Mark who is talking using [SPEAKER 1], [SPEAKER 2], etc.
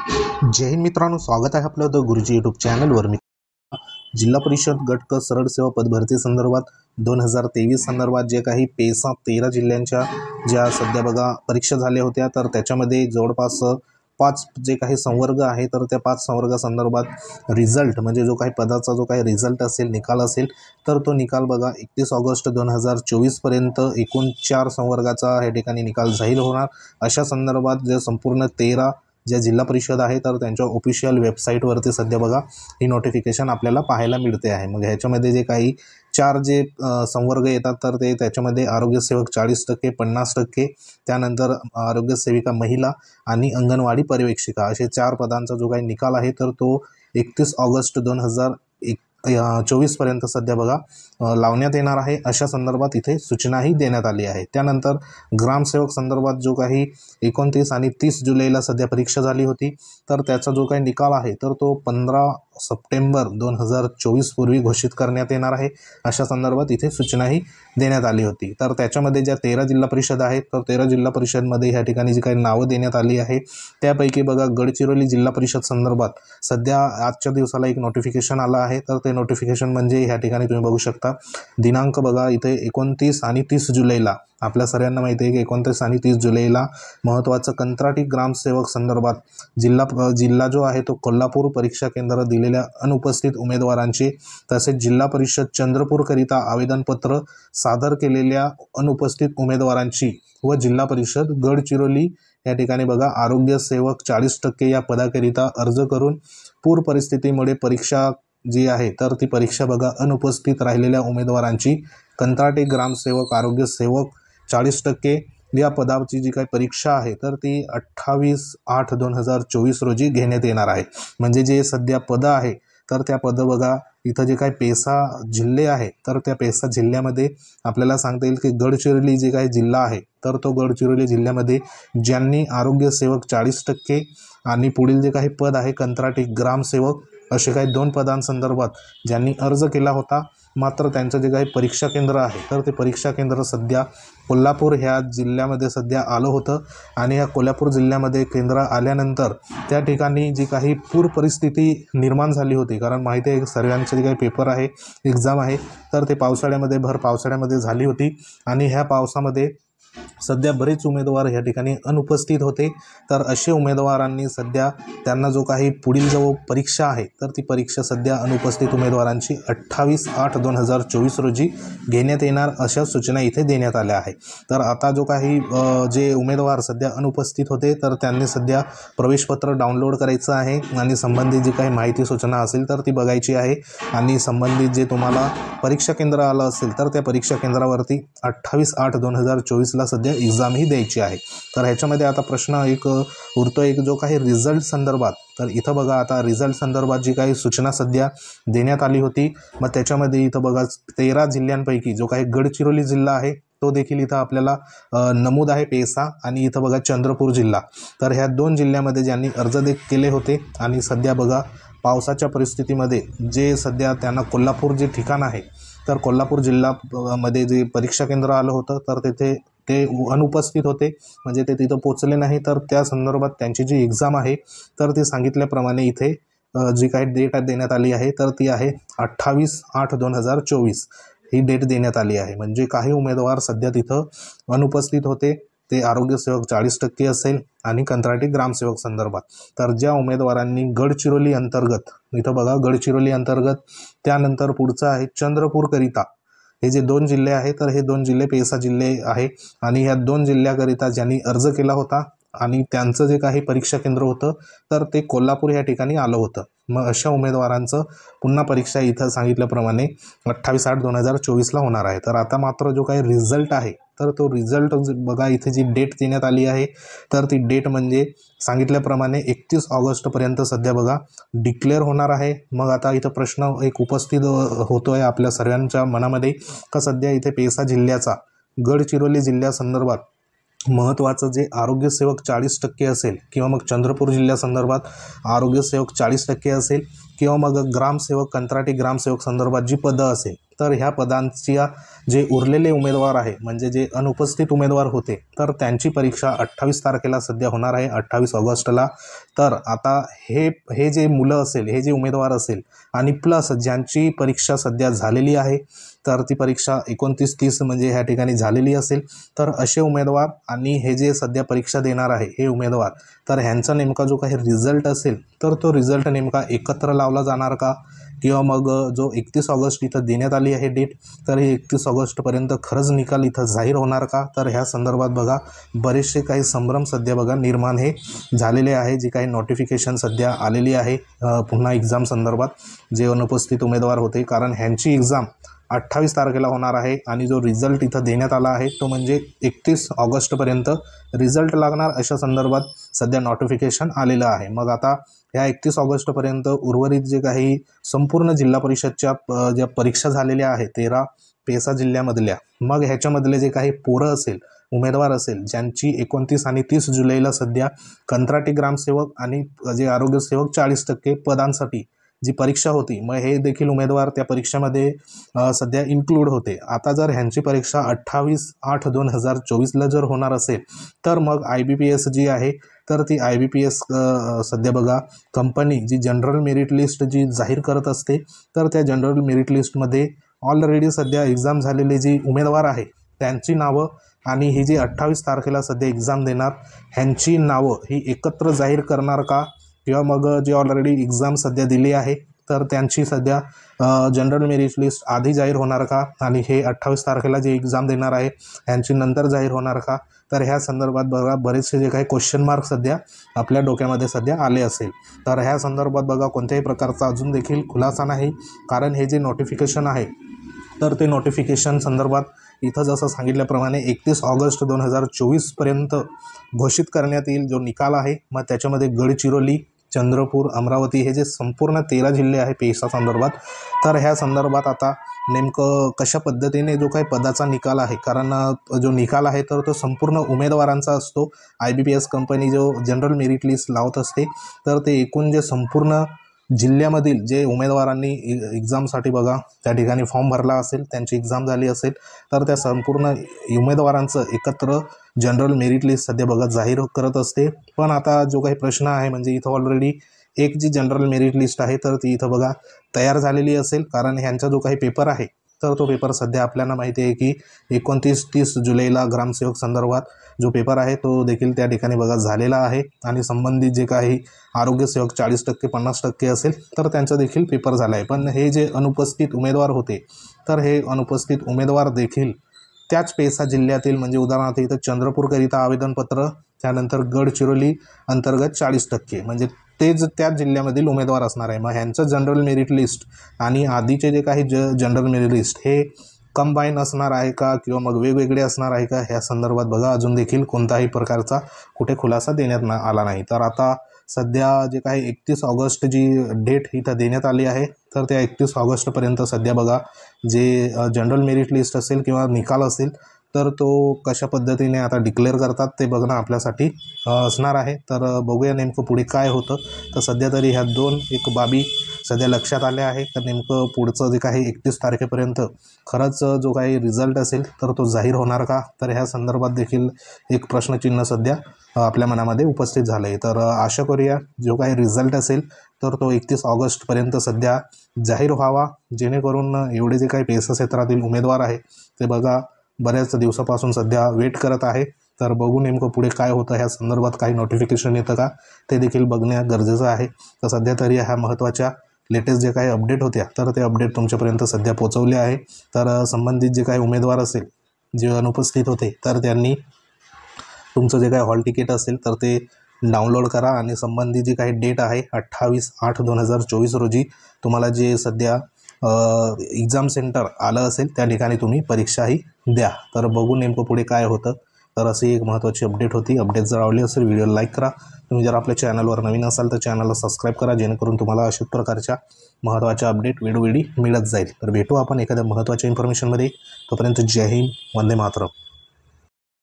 [SPEAKER 1] जय हिंद मित्रांनो, स्वागत आहे आपलं द गुरुजी यूट्यूब चॅनलवर। जिल्हा परिषद गट क सरळ सेवा पदभरती संदर्भात 2023 संदर्भात जे काही पेसा 13 जिल्ह्यांच्या ज्या सध्या बघा परीक्षा झाल्या होत्या, तर त्याच्यामध्ये जवळपास 5 जे काही संवर्ग आहे, तर त्या 5 संवर्गासंदर्भात रिझल्ट म्हणजे जो काही पदाचा जो काही रिझल्ट असेल, निकाल असेल, तर तो निकाल बघा 31 ऑगस्ट 2024 पर्यंत एकूण 4 संवर्गाचा या ठिकाणी निकाल जाहीर होणार। अशा संदर्भात जे संपूर्ण 13 ज्या जिल्हा परिषद आहे, तर त्यांच्या ऑफिशियल वेबसाईटवरती सध्या बघा ही नोटिफिकेशन आपल्याला पाहायला मिळते आहे। मग ह्याच्यामध्ये जे काही 4 जे संवर्ग येतात, तर ते त्याच्यामध्ये आरोग्यसेवक 40%, 50%, त्यानंतर आरोग्यसेविका महिला आणि अंगणवाडी पर्यवेक्षिका असे 4 पदांचा जो काही निकाल आहे, तर तो 31 ऑगस्ट 2024 पर्यंत सध्या बघा लावण्यात येणार आहे। अशा संदर्भात इथे सूचनाही देण्यात आली आहे। त्यानंतर ग्रामसेवक संदर्भात जो काही 29 आणि 30 जुलैला सध्या परीक्षा झाली होती, तर त्याचा जो काही निकाल आहे, तर तो 15 सप्टेंबर 2024 पूर्वी घोषित करण्यात येणार आहे। अशा संदर्भात इथे सूचनाही देण्यात आली होती। तर त्याच्यामध्ये ज्या 13 जिल्हा परिषद आहेत, तर 13 जिल्हा परिषदमध्ये ह्या ठिकाणी जी काही नावं देण्यात आली आहे, त्यापैकी बघा गडचिरोली जिल्हा परिषद संदर्भात सध्या आजच्या दिवसाला एक नोटिफिकेशन आलं आहे। तर ते नोटिफिकेशन म्हणजे ह्या ठिकाणी तुम्ही बघू शकता, दिनांक बघा इथे 29 आणि 30 जुलैला आपल्या सर्वांना माहिती आहे की 29 आणि 30 जुलैला महत्त्वाचं कंत्राटी ग्रामसेवक संदर्भात जिल्हा जो आहे तो कोल्हापूर परीक्षा केंद्र दिलेल्या अनुपस्थित उमेदवारांची, तसेच जिल्हा परिषद चंद्रपूरकरिता आवेदनपत्र सादर केलेल्या अनुपस्थित उमेदवारांची व जिल्हा परिषद गडचिरोली या ठिकाणी बघा आरोग्यसेवक 40% या पदाकरिता अर्ज करून पूर परिस्थितीमुळे परीक्षा जी आहे, तर ती परीक्षा बघा अनुपस्थित राहिलेल्या उमेदवारांची कंत्राटी ग्रामसेवक आरोग्यसेवक 40% या पदाची जी काही परीक्षा आहे, तर ती 28/8/2024 रोजी घेण्यात येणार आहे। म्हणजे जे सध्या पद आहे, तर त्या पद बघा इथं जे काही पेसा जिल्हे आहे, तर त्या पेसा जिल्ह्यामध्ये आपल्याला सांगता येईल की गडचिरोली जे काही जिल्हा आहे, तर तो गडचिरोली जिल्ह्यामध्ये ज्यांनी आरोग्यसेवक 40% आणि पुढील जे काही पद आहे कंत्राटी ग्रामसेवक असे काही 2 पदांसंदर्भात ज्यांनी अर्ज केला होता, मात्र त्यांचं जे काही परीक्षा केंद्र आहे, तर ते परीक्षा केंद्र सध्या कोल्हापूर ह्या जिल्ह्यामध्ये सध्या आलं होतं। आणि या कोल्हापूर जिल्ह्यामध्ये केंद्र आल्यानंतर त्या ठिकाणी जी काही पूर परिस्थिती निर्माण झाली होती, कारण माहिती आहे सर्वांचे जे काही पेपर आहे, एक्झाम आहे, तर ते पावसाळ्यामध्ये भर पावसाळ्यामध्ये झाली होती। आणि ह्या पावसामध्ये सध्या बरेच उमेदवार या ठिकाणी अनुपस्थित होते। तर असे उमेदवारांनी सध्या त्यांना जो काही पुढील जो परीक्षा आहे, तर ती परीक्षा सध्या अनुपस्थित उमेदवारांची 28/8/2024 रोजी घेण्यात येणार अशा सूचना इथे देण्यात आल्या आहे। तर आता जो काही जे उमेदवार सध्या अनुपस्थित होते, तर त्यांनी सध्या प्रवेशपत्र डाउनलोड करायचं आहे आणि संबंधित जी काही माहिती सूचना असेल तर ती बघायची आहे। आणि संबंधित जे तुम्हाला परीक्षा केंद्र आलं असेल, तर त्या परीक्षा केंद्रावरती 28/8/2024 सध्या एक्झाम ही द्यायची आहे। तर ह्याच्यामध्ये आता प्रश्न एक उरतो, एक जो काही रिझल्ट संदर्भात, तर इथं बघा आता रिझल्ट संदर्भात जी काही सूचना सध्या देण्यात आली होती, मग त्याच्यामध्ये इथं बघा 13 जिल्ह्यांपैकी जो काही गडचिरोली जिल्हा आहे, तो देखील इथं आपल्याला नमूद आहे पेसा, आणि इथं बघा चंद्रपूर जिल्हा। तर ह्या 2 जिल्ह्यामध्ये ज्यांनी अर्ज केले होते आणि सध्या बघा पावसाच्या परिस्थितीमध्ये जे सध्या त्यांना कोल्हापूर जे ठिकाण आहे, तर कोल्हापूर जिल्ह्यामध्ये जे परीक्षा केंद्र आलं होतं, तर तिथे ते अनुपस्थित होते, म्हणजे ते तिथं पोचले नाही। तर त्या संदर्भात त्यांची जी एक्झाम आहे, तर ते सांगितल्याप्रमाणे इथे जी काही डेट देण्यात आली आहे, तर ती आहे 28/8/2024 ही डेट देण्यात आली आहे। म्हणजे काही उमेदवार सध्या तिथं अनुपस्थित होते, ते आरोग्यसेवक 40% असेल आणि कंत्राटी ग्रामसेवक संदर्भात। तर ज्या उमेदवारांनी गडचिरोली अंतर्गत, इथं बघा गडचिरोली अंतर्गत, त्यानंतर पुढचं आहे चंद्रपूरकरिता, हे जे 2 जिल्हे आहेत, तर हे 2 जिल्हे पेसा जिल्हे आहे। आणि ह्या 2 जिल्ह्याकरिता ज्यांनी अर्ज केला होता आणि त्यांचं जे काही परीक्षा केंद्र होतं, तर ते कोल्हापूर या ठिकाणी आलं होतं। मग अशा उमेदवारांचं पुन्हा परीक्षा इथं सांगितल्याप्रमाणे 28/8/2024 होणार आहे। तर आता मात्र जो काही रिझल्ट आहे, तर तो रिझल्ट बघा इथे जी डेट देण्यात आली आहे, तर ती डेट म्हणजे सांगितल्याप्रमाणे 31 ऑगस्टपर्यंत सध्या बघा डिक्लेअर होणार आहे। मग आता इथं प्रश्न एक उपस्थित होतो आहे आपल्या सर्वांच्या मनामध्ये, का सध्या इथे पेसा जिल्ह्याचा गडचिरोली जिल्ह्यासंदर्भात महत्त्वाचं जे आरोग्यसेवक 40% असेल, किंवा मग चंद्रपूर जिल्ह्यासंदर्भात आरोग्यसेवक 40% असेल, किंवा मग ग्रामसेवक कंत्राटी ग्रामसेवक संदर्भात जी पदं असेल, तर ह्या पदांच्या जे उरलेले उमेदवार आहे म्हणजे जे अनुपस्थित उमेदवार होते तर त्यांची परीक्षा 28 तारखेला सध्या होणार आहे, 28 ऑगस्टला। तर आता हे जे मुलं असेल, हे जे उमेदवार असेल आणि प्लस ज्यांची परीक्षा सध्या झालेली आहे तर ती परीक्षा 29-30 म्हणजे ह्या ठिकाणी झालेली असेल, तर असे उमेदवार आणि हे जे सध्या परीक्षा देणार आहे हे उमेदवार, तर ह्यांचा नेमका जो काही रिझल्ट असेल तर तो रिझल्ट नेमका एकत्र लावला जाणार का, किंवा मग जो 31 ऑगस्ट इथं देण्यात आली आहे डेट, तर हे 31 ऑगस्टपर्यंत खरंच निकाल इथं जाहीर होणार का। तर ह्या संदर्भात बघा बरेचसे काही संभ्रम सध्या बघा निर्माण हे झालेले आहे। जी काही नोटिफिकेशन सध्या आलेली आहे पुन्हा एक्झाम संदर्भात जे अनुपस्थित उमेदवार होते, कारण ह्यांची एक्झाम 28 तारखेला होणार आहे आणि जो रिझल्ट इथं देण्यात आला आहे तो म्हणजे 31 ऑगस्टपर्यंत रिझल्ट लागणार अशा संदर्भात सध्या नोटिफिकेशन आलेलं आहे। मग आता ह्या 31 ऑगस्टपर्यंत उर्वरित जे काही संपूर्ण जिल्हा परिषदच्या ज्या परीक्षा झालेल्या आहेत 13 पेसा जिल्ह्यामधल्या, मग ह्याच्यामधले जे काही पोरं असेल, उमेदवार असेल ज्यांची 29 आणि 30 जुलैला सध्या कंत्राटी ग्रामसेवक आणि जे आरोग्यसेवक 40% पदांसाठी जी परीक्षा होती, मग हे देखील उमेदवार त्या परीक्षेमध्ये सध्या इन्क्लूड होते। आता जर ह्यांची परीक्षा 28/8/2024ला जर होणार असेल तर मग IBPS जी आहे तर ती IBPS सध्या बघा कंपनी जी जनरल मेरिट लिस्ट जी जाहीर करत असते, तर त्या जनरल मेरिट लिस्टमध्ये ऑलरेडी सध्या एक्झाम झालेले जी उमेदवार आहे त्यांची नावं आणि ही जी 28 तारखेला सध्या एक्झाम देणार ह्यांची नावं ही एकत्र जाहीर करणार का, किंवा मग जे ऑलरेडी एक्झाम सध्या दिली आहे तर त्यांची सध्या जनरल मेरिट लिस्ट आधी जाहीर होणार का, आणि हे 28 तारखेला जे एक्झाम देणार आहे ह्यांची नंतर जाहीर होणार का। तर ह्या संदर्भात बघा बरेचसे जे काही क्वेश्चन मार्क सध्या आपल्या डोक्यामध्ये सध्या आले असेल, तर ह्या संदर्भात बघा कोणत्याही प्रकारचा अजून देखील खुलासा नाही, कारण हे जे नोटिफिकेशन आहे तर ते नोटिफिकेशन संदर्भात इथं जसं सांगितल्याप्रमाणे 31 ऑगस्ट 2024पर्यंत घोषित करण्यात येईल जो निकाल आहे। मग त्याच्यामध्ये गडचिरोली, चंद्रपूर, अमरावती हे जे संपूर्ण 13 जिल्हे आहे पेसा संदर्भात, तर ह्या संदर्भात आता नेमकं कशा पद्धतीने जो काही पदाचा निकाल आहे, कारण जो निकाल आहे तर तो संपूर्ण उमेदवारांचा असतो। IBPS कंपनी जो जनरल मेरिट लिस्ट लावत असते, तर ते एकूण जे संपूर्ण जिल्ह्यामधील जे उमेदवारांनी एक्झामसाठी बघा त्या ठिकाणी फॉर्म भरला असेल, त्यांची एक्झाम झाली असेल, तर त्या संपूर्ण उमेदवारांचं एकत्र जनरल मेरिट लिस्ट सध्या बघा जाहीर करत असते। पण आता जो काही प्रश्न आहे म्हणजे इथं ऑलरेडी एक जी जनरल मेरिट लिस्ट आहे तर ती इथं बघा तयार झालेली असेल, कारण ह्यांचा जो काही पेपर आहे तर तो पेपर सध्या आपल्याला माहिती आहे की 29-30 जुलैला ग्रामसेवक संदर्भात जो पेपर आहे तो देखील त्या ठिकाणी बघा झालेला आहे, आणि संबंधित जे काही आरोग्यसेवक 40% 50% असेल तर त्यांचा देखील पेपर झाला आहे। पण हे जे अनुपस्थित उमेदवार होते तर हे अनुपस्थित उमेदवार देखील त्याच पेसा जिल्ह्यातील म्हणजे उदाहरणार्थ इथं चंद्रपूरकरिता आवेदनपत्र, त्यानंतर गडचिरोली अंतर्गत 40% म्हणजे तेच त्याच जिल्ह्यामधील उमेदवार असणार आहे। मग ह्यांचं जनरल मेरिट लिस्ट आणि आधीचे जे काही जनरल मेरिट लिस्ट हे कंबाईन असणार आहे का, किंवा मग वेगवेगळे असणार आहे का, ह्या संदर्भात बघा अजून देखील कोणताही प्रकारचा कुठे खुलासा देण्यात आला नाही। तर आता सध्या जे काही 31 ऑगस्ट जी डेट इथं देण्यात आली आहे तर त्या 31 ऑगस्टपर्यंत सध्या बघा जे जनरल मेरिट लिस्ट असेल किंवा निकाल असेल तर तो कशा पद्धतीने आता डिक्लेअर करतात ते बघणं आपल्यासाठी असणार आहे। तर बघूया नेमकं पुढे काय होतं। तर सध्या तरी ह्या दोन एक बाबी सध्या लक्षात आल्या आहे, तर नेमकं पुढचं जे काही 31 तारखेपर्यंत खरंच जो काही रिझल्ट असेल तर तो जाहीर होणार का, तर ह्या संदर्भात देखील एक प्रश्नचिन्ह सध्या आपल्या मनामध्ये उपस्थित झालं आहे। तर आशा करूया जो काही रिझल्ट असेल तर तो 31 ऑगस्टपर्यंत सध्या जाहीर व्हावा, जेणेकरून एवढे जे काही पेसा क्षेत्रातील उमेदवार आहे ते बघा बऱ्याच दिवसापासून सध्या वेट करत आहे। तर बघू नेमकं पुढे काय होतं, ह्या संदर्भात काही नोटिफिकेशन येतं का ते देखील बघणे गरजेचं आहे। तर सध्या तरी ह्या महत्त्वाच्या लेटेस्ट जे काही अपडेट होत्या तर ते अपडेट तुमच्यापर्यंत सध्या पोहोचवले आहे। तर संबंधित जे काही उमेदवार असेल जे अनुपस्थित होते तर त्यांनी तुमचं जे काही हॉल तिकीट असेल तर ते डाउनलोड करा, आणि संबंधित जी काही डेट आहे 28/8/2024 रोजी तुम्हाला जे सध्या एक्झाम सेंटर आलं असेल त्या ठिकाणी तुम्ही परीक्षाही द्या। तर बघू नेमकं पुढे काय होतं। तर अशी एक महत्त्वाची अपडेट होती। अपडेट जर आवडली असेल व्हिडिओला लाईक करा, तुम्ही जर आपल्या चॅनलवर नवीन असाल तर चॅनलला सबस्क्राईब करा, जेणेकरून तुम्हाला अशाच प्रकारच्या महत्त्वाच्या अपडेट वेळोवेळी मिळत जाईल। तर भेटू आपण एखाद्या महत्त्वाच्या इन्फॉर्मेशनमध्ये, तोपर्यंत जय हिंद, वंदे मातरम।